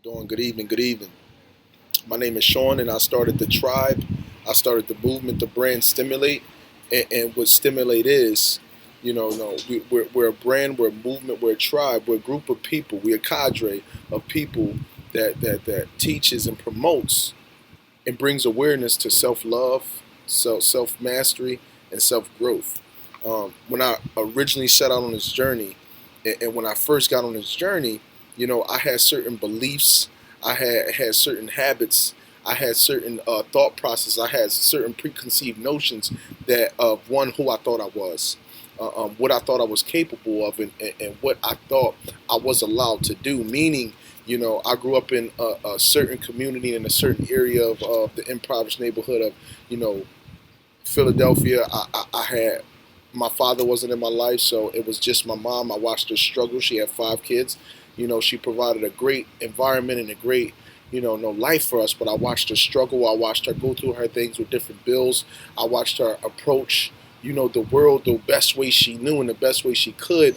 Doing good evening, good evening. My name is Sean, and I started the tribe. I started the movement, the brand Stimulate, and what Stimulate is, no, we're a brand, we're a movement, we're a tribe, we're a group of people, we're a cadre of people that teaches and promotes and brings awareness to self-love, self-mastery, and self-growth. When I originally set out on this journey, and when I first got on this journey, I had certain beliefs, I had certain habits, I had certain thought process, I had certain preconceived notions that of one who I thought I was, what I thought I was capable of, and what I thought I was allowed to do. Meaning, I grew up in a certain community in a certain area of the impoverished neighborhood of, you know, Philadelphia. I had my father wasn't in my life, so it was just my mom. I watched her struggle. She had 5 kids. She provided a great environment and a great, no life for us. But I watched her struggle. I watched her go through her things with different bills. I watched her approach, the world the best way she knew and the best way she could.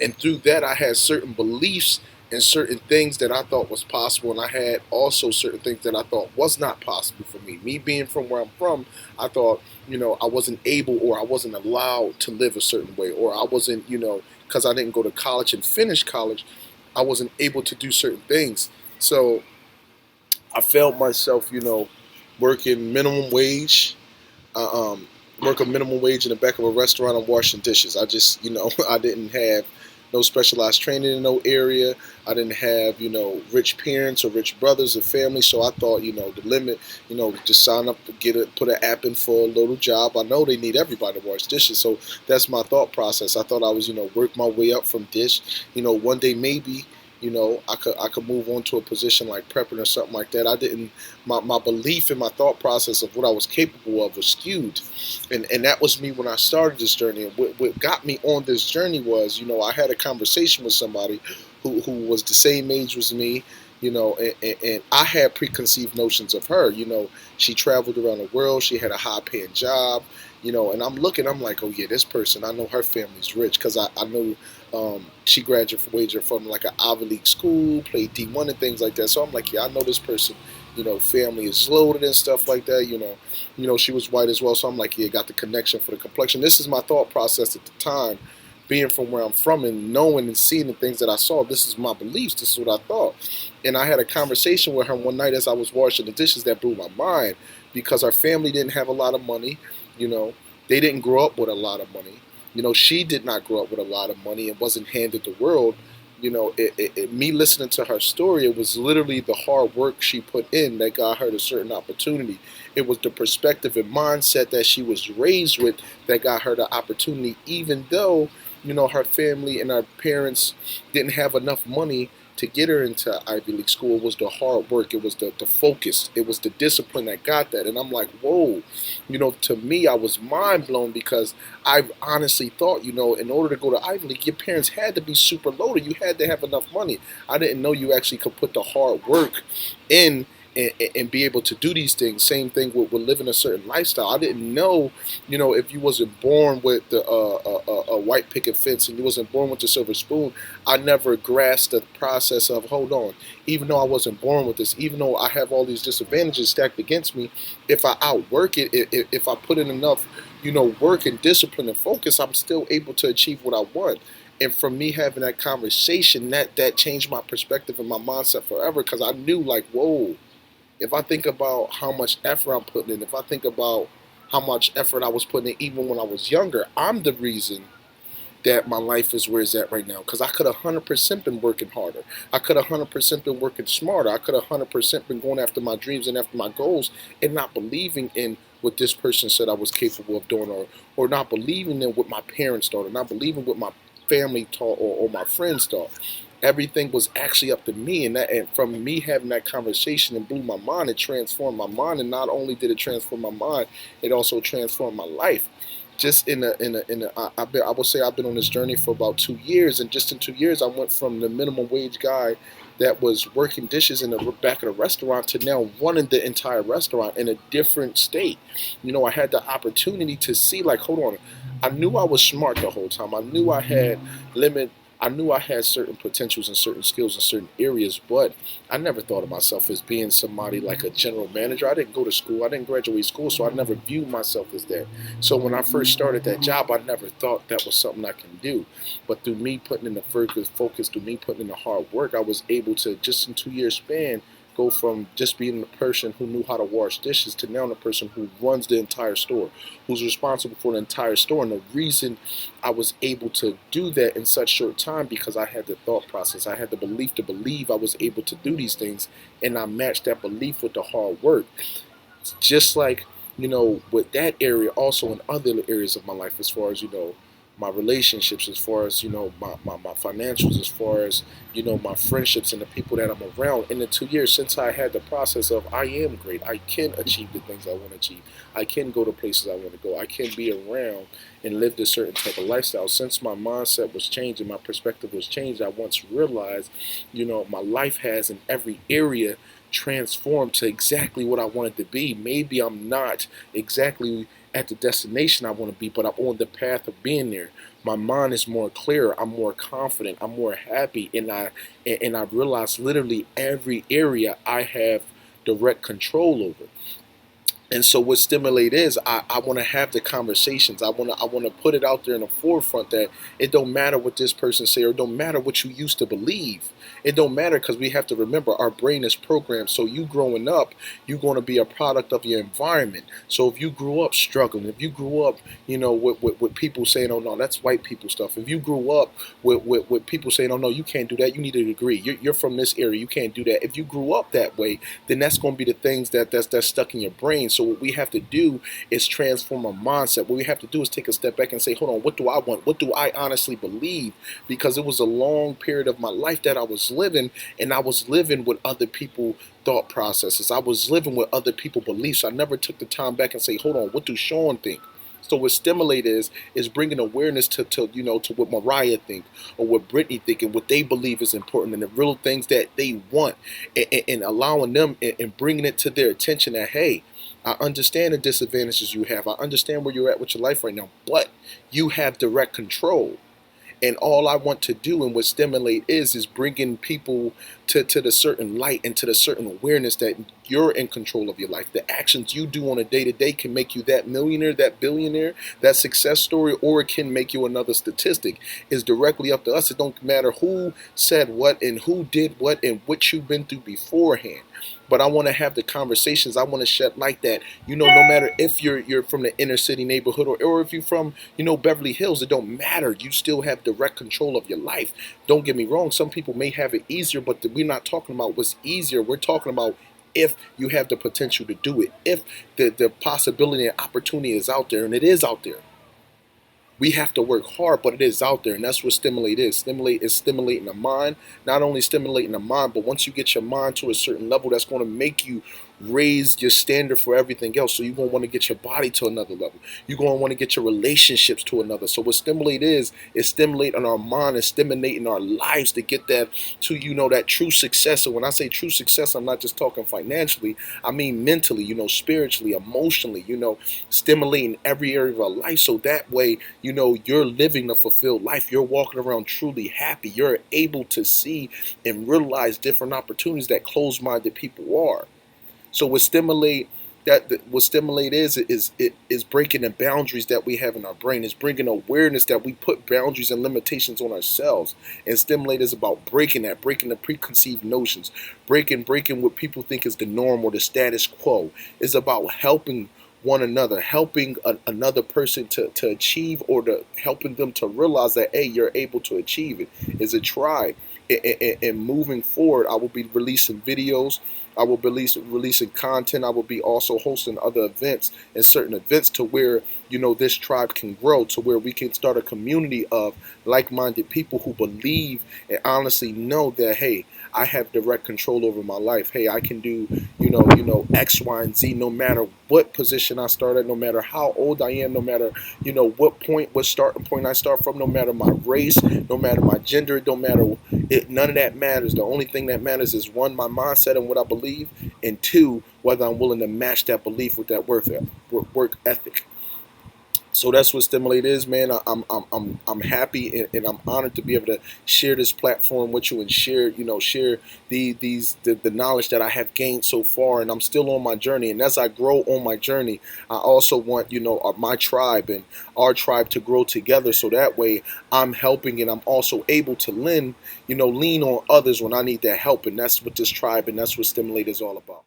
And through that, I had certain beliefs and certain things that I thought was possible, and I had also certain things that I thought was not possible for me. Me being from where I'm from, I thought, I wasn't able or I wasn't allowed to live a certain way, or I wasn't, because I didn't go to college and finish college, I wasn't able to do certain things. So I felt myself, working minimum wage, uh, um, work a minimum wage in the back of a restaurant and washing dishes. I just, I didn't have no specialized training in no area. I didn't have, rich parents or rich brothers or family. So I thought, the limit, just sign up, put an app in for a little job. I know they need everybody to wash dishes. So that's my thought process. I thought I was, work my way up from dish. One day maybe, I could move on to a position like prepping or something like that. I didn't, my belief and my thought process of what I was capable of was skewed. And that was me when I started this journey. And what got me on this journey was, I had a conversation with somebody who was the same age as me, and I had preconceived notions of her. She traveled around the world, she had a high paying job, and I'm like, oh yeah, this person, I know her family's rich because I know she graduated from like an Ivy League school, played D1 and things like that. So I'm like, yeah, I know this person, family is loaded and stuff like that, she was white as well. So I'm like, yeah, got the connection for the complexion. This is my thought process at the time, being from where I'm from and knowing and seeing the things that I saw. This is my beliefs. This is what I thought. And I had a conversation with her one night as I was washing the dishes that blew my mind because her family didn't have a lot of money. They didn't grow up with a lot of money. She did not grow up with a lot of money and wasn't handed the world. Me listening to her story, it was literally the hard work she put in that got her a certain opportunity. It was the perspective and mindset that she was raised with that got her the opportunity, even though, her family and her parents didn't have enough money to get her into Ivy League school. It was the hard work. It was the focus. It was the discipline that got that. And I'm like, whoa, to me, I was mind blown because I honestly thought, in order to go to Ivy League, your parents had to be super loaded. You had to have enough money. I didn't know you actually could put the hard work in and be able to do these things. Same thing with living a certain lifestyle. I didn't know, if you wasn't born with the a white picket fence and you wasn't born with the silver spoon. I never grasped the process of, hold on, even though I wasn't born with this, even though I have all these disadvantages stacked against me, if I outwork it, if I put in enough, work and discipline and focus, I'm still able to achieve what I want. And from me having that conversation, that changed my perspective and my mindset forever because I knew, like, whoa, if I think about how much effort I'm putting in, if I think about how much effort I was putting in even when I was younger, I'm the reason that my life is where it's at right now. Because I could have 100% been working harder. I could have 100% been working smarter. I could have 100% been going after my dreams and after my goals and not believing in what this person said I was capable of doing, or not believing in what my parents thought, or not believing what my family taught, or my friends thought. Everything was actually up to me, and from me having that conversation, it blew my mind. It transformed my mind, and not only did it transform my mind, it also transformed my life. Just I will say I've been on this journey for about 2 years, and just in 2 years, I went from the minimum wage guy that was working dishes in the back of the restaurant to now running the entire restaurant in a different state. I had the opportunity to see, like, hold on, I knew I was smart the whole time. I knew I had limit I knew I had certain potentials and certain skills in certain areas, but I never thought of myself as being somebody like a general manager. I didn't go to school, I didn't graduate school, so I never viewed myself as that. So when I first started that job, I never thought that was something I can do. But through me putting in the focus, through me putting in the hard work, I was able to, just in 2 years span, go from just being the person who knew how to wash dishes to now the person who runs the entire store, who's responsible for the entire store. And the reason I was able to do that in such short time, because I had the thought process, I had the belief to believe I was able to do these things, and I matched that belief with the hard work. Just like, with that area, also in other areas of my life, as far as, my relationships, as far as, my financials, as far as, my friendships and the people that I'm around. In the 2 years since I had the process of, I am great, I can achieve the things I want to achieve, I can go to places I want to go, I can be around and live this certain type of lifestyle. Since my mindset was changed and my perspective was changed, I once realized, my life has in every area transformed to exactly what I wanted to be. Maybe I'm not exactly at the destination I want to be, but I'm on the path of being there. My mind is more clear. I'm more confident. I'm more happy, and I realize literally every area I have direct control over. And so what stimulate is, I want to have the conversations. I want to put it out there in the forefront that it don't matter what this person say, or it don't matter what you used to believe. It don't matter, because we have to remember our brain is programmed. So you growing up, you're going to be a product of your environment. So if you grew up struggling, if you grew up, with people saying, oh no, that's white people stuff. If you grew up with people saying, oh no, you can't do that, you need a degree, you're from this area, you can't do that. If you grew up that way, then that's going to be the things that's stuck in your brain. So what we have to do is transform our mindset. What we have to do is take a step back and say, hold on, what do I want? What do I honestly believe? Because it was a long period of my life that I was living, and I was living with other people thought processes. I was living with other people beliefs. I never took the time back and say, hold on, what do Sean think? So what stimulate is bringing awareness to what Mariah think, or what Brittany think, and what they believe is important, and the real things that they want, and allowing them, and bringing it to their attention that, hey, I understand the disadvantages you have. I understand where you're at with your life right now, but you have direct control. And all I want to do, and what stimulate is bringing people to the certain light and to the certain awareness that you're in control of your life. The actions you do on a day-to-day can make you that millionaire, that billionaire, that success story, or it can make you another statistic. It's directly up to us. It don't matter who said what and who did what and what you've been through beforehand. But I want to have the conversations. I want to shed light that, no matter if you're from the inner city neighborhood, or if you're from, Beverly Hills, it don't matter. You still have direct control of your life. Don't get me wrong. Some people may have it easier, but we're not talking about what's easier. We're talking about if you have the potential to do it, if the possibility and opportunity is out there, and it is out there. We have to work hard, but it is out there, and that's what stimulate is. Stimulate is stimulating the mind. Not only stimulating the mind, but once you get your mind to a certain level, that's going to make you raise your standard for everything else. So you're going to want to get your body to another level. You're going to want to get your relationships to another. So what stimulate is stimulating our mind and stimulating our lives to get that to, that true success. And when I say true success, I'm not just talking financially. I mean mentally, spiritually, emotionally, stimulating every area of our life. So that way, you're living a fulfilled life. You're walking around truly happy. You're able to see and realize different opportunities that closed-minded people are. So what stimulate is breaking the boundaries that we have in our brain. Is bringing awareness that we put boundaries and limitations on ourselves. And stimulate is about breaking that, breaking the preconceived notions, breaking what people think is the norm or the status quo. It's about helping one another, helping another person to achieve, or to helping them to realize that, hey, you're able to achieve it. Is a tribe. And moving forward, I will be releasing videos. I will be releasing content. I will be also hosting other events, and certain events to where, this tribe can grow, to where we can start a community of like-minded people who believe and honestly know that, hey, I have direct control over my life. Hey, I can do, X, Y, and Z, no matter what position I start at, no matter how old I am, no matter, what starting point I start from, no matter my race, no matter my gender, it don't matter. None of that matters. The only thing that matters is, one, my mindset and what I believe, and two, whether I'm willing to match that belief with that work ethic. So that's what Stimulate is, man. I'm happy, and I'm honored to be able to share this platform with you and share, share the knowledge that I have gained so far, and I'm still on my journey. And as I grow on my journey, I also want, my tribe and our tribe to grow together, so that way I'm helping and I'm also able to lean on others when I need that help. And that's what this tribe and that's what Stimulate is all about.